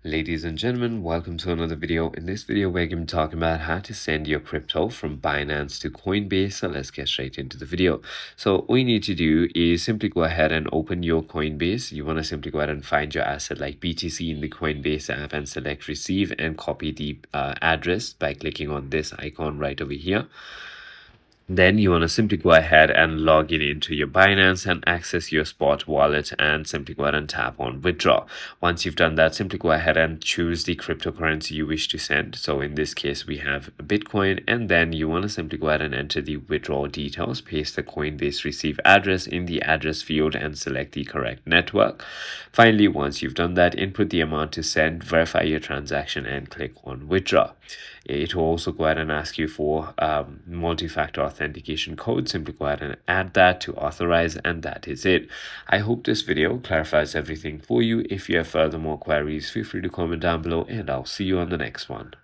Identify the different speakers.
Speaker 1: Ladies and gentlemen, welcome to another video. In this video, we're going to be talking about how to send your crypto from Binance to Coinbase. So let's get straight into the video. So all you need to do is simply go ahead and open your Coinbase. You want to simply go ahead and find your asset like BTC in the Coinbase app and select receive and copy the address by clicking on this icon right over here. Then you want to simply go ahead and log in into your Binance and access your spot wallet and simply go ahead and tap on withdraw. Once you've done that, simply go ahead and choose the cryptocurrency you wish to send. So in this case, we have Bitcoin, and then you want to simply go ahead and enter the withdrawal details, paste the Coinbase receive address in the address field and select the correct network. Finally, once you've done that, input the amount to send, verify your transaction and click on withdraw. It will also go ahead and ask you for multi-factor authentication code. Simply go ahead and add that to authorize, and that is it. I hope this video clarifies everything for you. If you have further more queries, feel free to comment down below, and I'll see you on the next one.